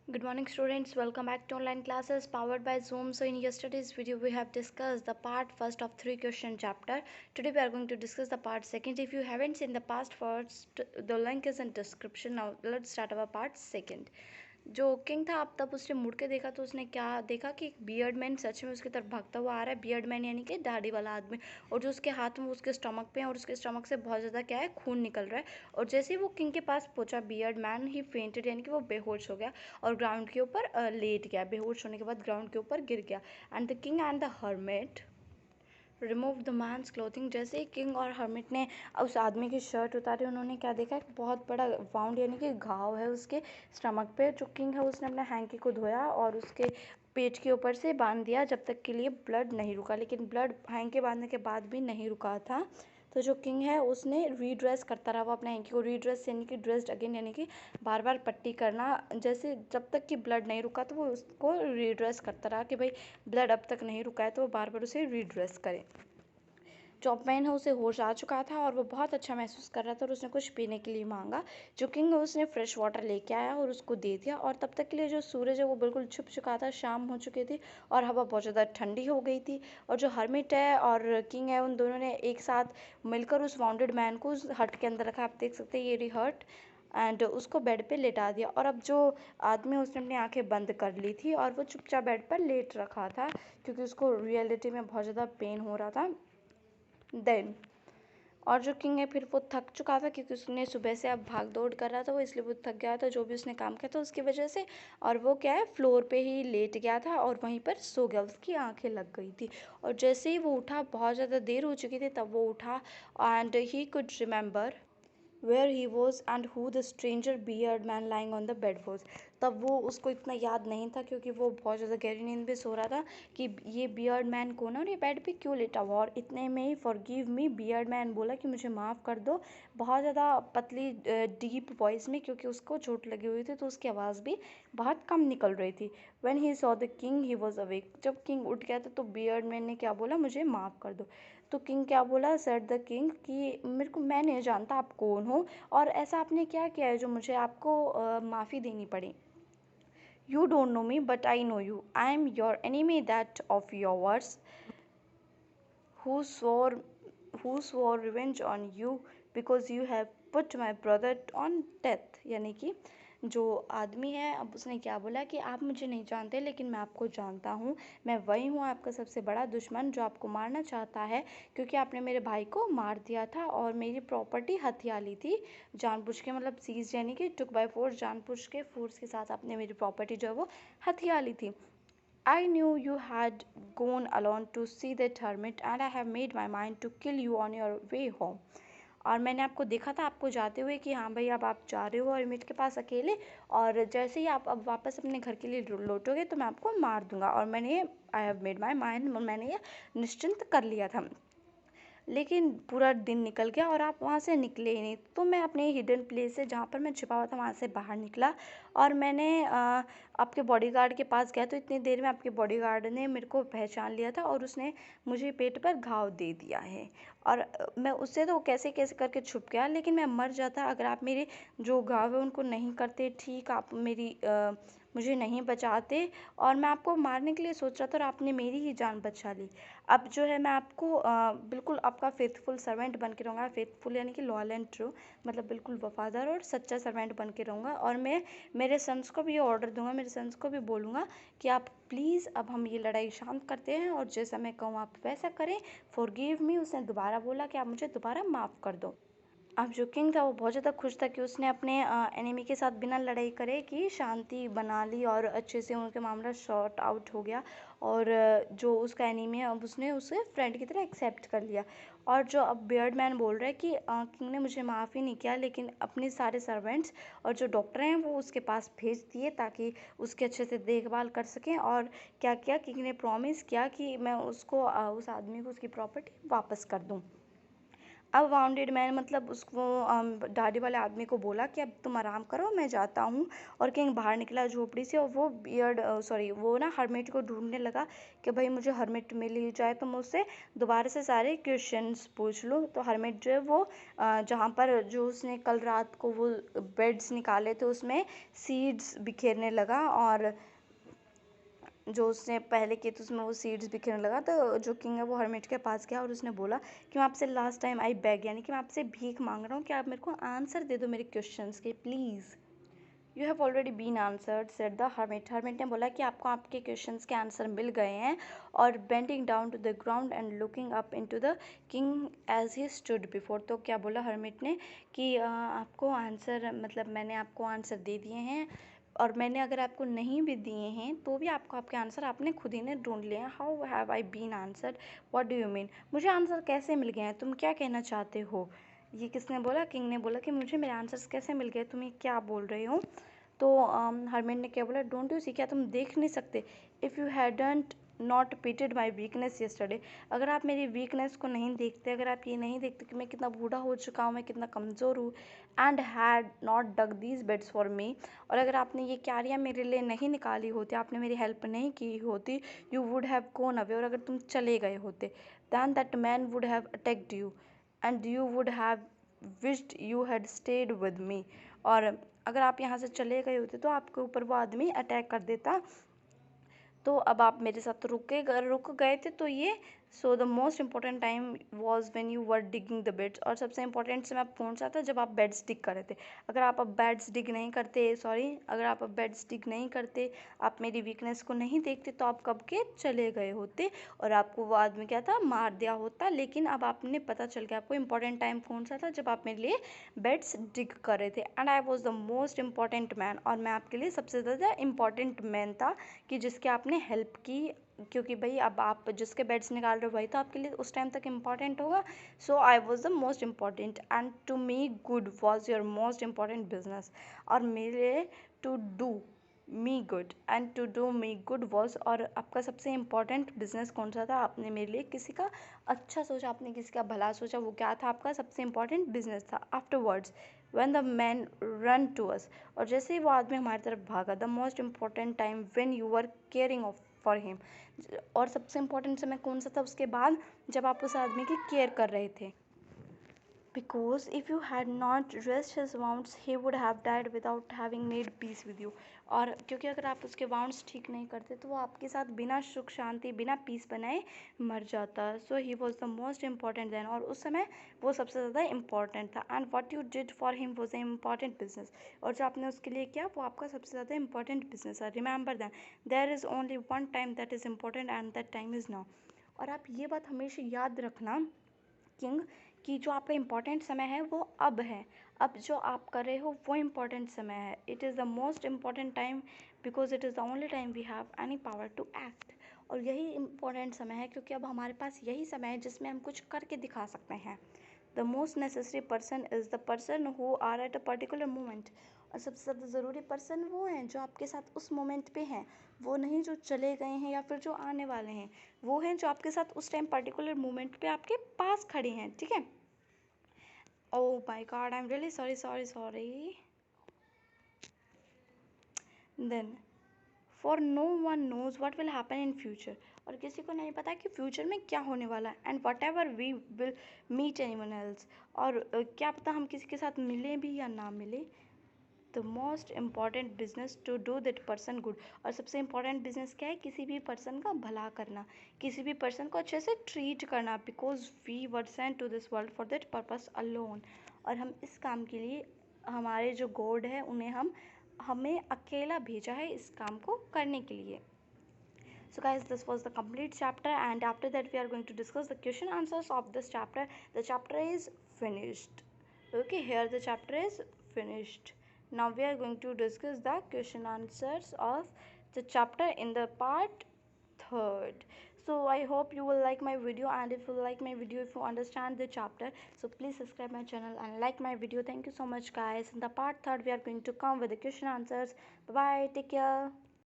Good morning students, welcome back to online classes powered by Zoom. So in yesterday's video we have discussed the part first of 3 question chapter. Today we are going to discuss the part second. If you haven't seen the past first, the link is in description. Now let's start our part second. जो king था अब तब उसने मुड़ के देखा तो उसने क्या देखा कि एक बियर्ड मैन सच में उसकी तरफ भागता हुआ आ रहा है। बियर्ड मैन यानी कि दाढ़ी वाला आदमी, और जो उसके हाथ में उसके स्टमक पे है और उसके स्टमक से बहुत ज़्यादा क्या है खून निकल रहा है। और जैसे ही वो किंग के पास पहुंचा बियर्ड मैन ही फेंटेड यानी कि वो बेहोश हो गया और ग्राउंड के ऊपर लेट गया। बेहोश होने के बाद ग्राउंड के ऊपर गिर गया। And the king and the hermit remove the man's clothing. जैसे ही किंग और हर्मिट ने उस आदमी की शर्ट उतारी, उन्होंने क्या देखा, एक बहुत बड़ा वाउंड यानी कि घाव है उसके स्टमक पे। जो किंग है उसने अपने हैंकी को धोया और उसके पेट के ऊपर से बांध दिया जब तक के लिए ब्लड नहीं रुका। लेकिन ब्लड हैंकी बांधने के बाद भी नहीं रुका था। तो जो किंग है उसने रीड्रेस करता रहा। वो अपने हैंकी को रीड्रेस यानी कि ड्रेस्ड अगेन यानी कि बार बार पट्टी करना, जैसे जब तक कि ब्लड नहीं रुका तो वो उसको रीड्रेस करता रहा कि भाई ब्लड अब तक नहीं रुका है तो वो बार बार उसे रीड्रेस करे। चॉपमैन है उसे होश आ चुका था और वो बहुत अच्छा महसूस कर रहा था और उसने कुछ पीने के लिए मांगा। जो किंग है उसने फ्रेश वाटर लेके आया और उसको दे दिया। और तब तक के लिए जो सूरज है वो बिल्कुल छुप चुका था, शाम हो चुकी थी और हवा बहुत ज़्यादा ठंडी हो गई थी। और जो हर्मिट है और किंग है उन दोनों ने एक साथ मिलकर उस वाउंडेड मैन को उस हट के अंदर रखा। आप देख सकते हैं ये रही हट। एंड उसको बेड पे लेटा दिया। और अब जो आदमी उसने अपनी आंखें बंद कर ली थी और वो चुपचाप बेड पर लेट रखा था क्योंकि उसको रियलिटी में बहुत ज़्यादा पेन हो रहा था। देन और जो किंग है फिर वो थक चुका था क्योंकि उसने सुबह से अब भाग दौड़ कर रहा था वो, इसलिए वो थक गया था जो भी उसने काम किया था उसकी वजह से। और वो क्या है फ्लोर पे ही लेट गया था और वहीं पर सो गया। उसकी आंखें लग गई थी और जैसे ही वो उठा, बहुत ज़्यादा देर हो चुकी थी तब वो उठा। And he could remember where he was and who the stranger beard man lying on the bed was। तब वो उसको इतना याद नहीं था क्योंकि वो बहुत ज़्यादा गहरी नींद में सो रहा था कि ये बियर्ड मैन कौन है और ये बेड पे क्यों लेटा हुआ। और इतने में ही फॉरगिव मी बियर्ड मैन बोला कि मुझे माफ़ कर दो, बहुत ज़्यादा पतली डीप वॉइस में, क्योंकि उसको चोट लगी हुई थी तो उसकी आवाज़ भी बहुत कम निकल रही थी। When he saw the king he was awake. जब किंग उठ गया था तो बियर्ड मैन ने क्या बोला, मुझे माफ़ कर दो। तो किंग क्या बोला, सेड द किंग, कि मेरे को, मैं नहीं जानता आप कौन हो और ऐसा आपने क्या किया है जो मुझे आपको माफ़ी देनी पड़ी। You don't know me but I know you, I am your enemy that of yours who swore who swore revenge on you because you have put my brother on death। यानी कि जो आदमी है अब उसने क्या बोला कि आप मुझे नहीं जानते लेकिन मैं आपको जानता हूँ। मैं वही हूँ आपका सबसे बड़ा दुश्मन जो आपको मारना चाहता है क्योंकि आपने मेरे भाई को मार दिया था और मेरी प्रॉपर्टी हथिया ली थी जानबूझ के, मतलब सीज यानी कि टुक बाय फोर्स, जानबूझ के फोर्स के साथ आपने मेरी प्रॉपर्टी जो है वो हथिया ली थी। I knew you had gone alone to see that hermit and I have made my mind to kill you on your way home। और मैंने आपको देखा था आपको जाते हुए कि हाँ भाई अब आप जा रहे हो हर्मिट के पास अकेले, और जैसे ही आप अब वापस अपने घर के लिए लौटोगे तो मैं आपको मार दूंगा। और मैंने ये I have made my mind, मैंने ये निश्चिंत कर लिया था। लेकिन पूरा दिन निकल गया और आप वहाँ से निकले ही नहीं। तो मैं अपने हिडन प्लेस से जहाँ पर मैं छिपा हुआ था वहाँ से बाहर निकला और मैंने आपके बॉडीगार्ड के पास गया तो इतनी देर में आपके बॉडीगार्ड ने मेरे को पहचान लिया था और उसने मुझे पेट पर घाव दे दिया है। और मैं उससे तो कैसे कैसे करके छुप गया, लेकिन मैं मर जाता अगर आप मेरे जो घाव है उनको नहीं करते ठीक, आप मेरी मुझे नहीं बचाते। और मैं आपको मारने के लिए सोच रहा था और आपने मेरी ही जान बचा ली। अब जो है मैं आपको बिल्कुल आपका फेथफुल सर्वेंट बन के रहूँगा। फेथफुल यानी कि लॉयल एंड ट्रू, मतलब बिल्कुल वफादार और सच्चा सर्वेंट बन के रहूँगा। और मैं मेरे सन्स को भी ये ऑर्डर दूंगा, मेरे सन्स को भी बोलूँगा कि आप प्लीज़ अब हम ये लड़ाई शांत करते हैं और जैसा मैं कहूँ आप वैसा करें। फॉरगिव मी, उसने दोबारा बोला कि आप मुझे दोबारा माफ़ कर दो। अब जो किंग था वो बहुत ज़्यादा खुश था कि उसने अपने एनिमी के साथ बिना लड़ाई करे कि शांति बना ली और अच्छे से उनके मामला शॉर्ट आउट हो गया। और जो उसका एनिमी है अब उसने उसे फ्रेंड की तरह एक्सेप्ट कर लिया। और जो अब बियर्ड मैन बोल रहा है कि किंग ने मुझे माफ़ ही नहीं किया लेकिन अपने सारे सर्वेंट्स और जो डॉक्टर हैं वो उसके पास भेज दिए ताकि उसके अच्छे से देखभाल कर सकें। और क्या किया, किंग ने प्रॉमिस किया कि मैं उसको उस आदमी को उसकी प्रॉपर्टी वापस कर दूँ। अब वाउंडेड मैन मतलब उसको दाढ़ी वाले आदमी को बोला कि अब तुम आराम करो, मैं जाता हूँ। और किंग बाहर निकला झोपड़ी से, और वो वो ना हर्मिट को ढूंढने लगा कि भाई मुझे हर्मिट मिल ही जाए तो मैं उससे दोबारा से सारे क्वेश्चंस पूछ लूँ। तो हर्मिट जो है वो जहाँ पर जो उसने कल रात को वो बेड्स निकाले थे उसमें सीड्स बिखेरने लगा, और जो उसने पहले किए थे उसमें वो सीड्स बिखरने लगा। तो जो किंग है वो हर्मिट के पास गया और उसने बोला कि मैं आपसे लास्ट टाइम आई बैग, यानी कि मैं आपसे भीख मांग रहा हूँ कि आप मेरे को आंसर दे दो मेरे क्वेश्चंस के please. You have already been answered said the hermit. Hermit ने बोला कि आपको आपके क्वेश्चंस के आंसर मिल गए हैं। और bending down to the ground and looking up into the king as he stood before. तो क्या बोला हर्मिट ने कि आपको आंसर मतलब मैंने आपको आंसर दे दिए हैं, और मैंने अगर आपको नहीं भी दिए हैं तो भी आपको आपके आंसर आपने खुद ही ने ढूंढ लिए हैं। How have I been answered, what do you mean, मुझे आंसर कैसे मिल गए हैं, तुम क्या कहना चाहते हो। ये किसने बोला, किंग ने बोला कि मुझे मेरे आंसर्स कैसे मिल गए, तुम ये क्या बोल रहे हो। तो हरमेन ने क्या बोला, डोंट यू सी, क्या तुम देख नहीं सकते, if you hadn't not pitied my weakness yesterday, अगर आप मेरी वीकनेस को नहीं देखते, अगर आप ये नहीं देखते कि मैं कितना बूढ़ा हो चुका हूँ, मैं कितना कमज़ोर हूँ, and had not dug these beds for me, और अगर आपने ये क्यारियाँ मेरे लिए नहीं निकाली होती, आपने मेरी हेल्प नहीं की होती, you would have gone away, और अगर तुम चले गए होते, then that man would have attacked you and you would have wished you had stayed with me, और अगर आप यहाँ से चले गए होते तो आपके ऊपर वो आदमी अटैक कर देता। तो अब आप मेरे साथ रुक गए थे, तो ये so the most important time was when you were digging the beds, और सबसे इंपॉर्टेंट समय कौन सा था, जब आप बेड्स डिग कर रहे थे। अगर आप अब बेड्स डिग नहीं करते, अगर आप अब बेड्स डिग नहीं करते, आप मेरी वीकनेस को नहीं देखते, तो आप कब के चले गए होते और आपको वो आदमी क्या था, मार दिया होता। लेकिन अब आपने पता चल गया आपको इम्पॉर्टेंट टाइम कौन सा था, जब आप मेरे लिए बेड्स डिग कर रहे थे, and I was the most important man, और मैं आपके लिए सबसे ज़्यादा इम्पॉर्टेंट मैन था कि जिसके आपने हेल्प की, क्योंकि भाई अब आप जिसके बेड्स निकाल रहे हो वही तो आपके लिए उस टाइम तक इम्पॉर्टेंट होगा। So I was the most important and to me good was your most important business, और मेरे to do me good and to do me good was, और आपका सबसे इम्पॉर्टेंट बिजनेस कौन सा था, आपने मेरे लिए किसी का अच्छा सोचा, आपने किसी का भला सोचा, वो क्या था, आपका सबसे इम्पॉर्टेंट बिजनेस था। Afterwards when the man run to us, और जैसे ही वो आदमी हमारी तरफ भागा, the most important time when you were caring for him, और सबसे इम्पॉर्टेंट समय कौन सा था उसके बाद, जब आप उस आदमी की केयर कर रहे थे। Because if you had not dressed his wounds, he would have died without having made peace with you, और क्योंकि अगर आप उसके वाउंड्स ठीक नहीं करते तो वो आपके साथ बिना सुख शांति बिना पीस बनाए मर जाता। So he was the most important then, और उस समय वो सबसे ज़्यादा इम्पॉर्टेंट था। And what you did for him was a important business, और जो आपने उसके लिए किया वो आपका सबसे ज़्यादा इम्पॉर्टेंट बिजनेस है। Remember than there is only one time that is important and that time is now, और आप ये बात हमेशा याद रखना किंग, कि जो आपका इम्पॉर्टेंट समय है वो अब है, अब जो आप कर रहे हो वो इम्पॉर्टेंट समय है। It is the most important time because it is the only time we have any power to act, और यही इम्पॉर्टेंट समय है क्योंकि अब हमारे पास यही समय है जिसमें हम कुछ करके दिखा सकते हैं। The most necessary person is the person who are at a particular moment, और सबसे ज़्यादा ज़रूरी पर्सन वो हैं जो आपके साथ उस मोमेंट पे हैं, वो नहीं जो चले गए हैं या फिर जो आने वाले हैं, वो हैं जो आपके साथ उस टाइम पर्टिकुलर मोमेंट पे आपके पास खड़े हैं। ठीक है। Oh my god, I'm really sorry. Then, for no one knows what will happen in future, और किसी को नहीं पता कि फ्यूचर में क्या होने वाला है। And whatever we will meet anyone else, और क्या पता हम किसी के साथ मिलें भी या ना मिले। The most important business to do that person good, और सबसे इम्पॉर्टेंट बिजनेस क्या है, किसी भी पर्सन का भला करना, किसी भी पर्सन को अच्छे से ट्रीट करना, because we were sent to this world for that purpose alone, और हम इस काम के लिए, हमारे जो गॉड है उन्हें हमें अकेला भेजा है इस काम को करने के लिए। So guys, this was the complete chapter, and after that we are going to discuss the question answers of this chapter. The chapter is finished. Okay, here the chapter is finished. Now we are going to discuss the question answers of the chapter in the part third. So I hope you will like my video, and if you like my video, if you understand the chapter, so please subscribe my channel and like my video. Thank you so much guys. In the part third we are going to come with the question answers. Bye bye, take care.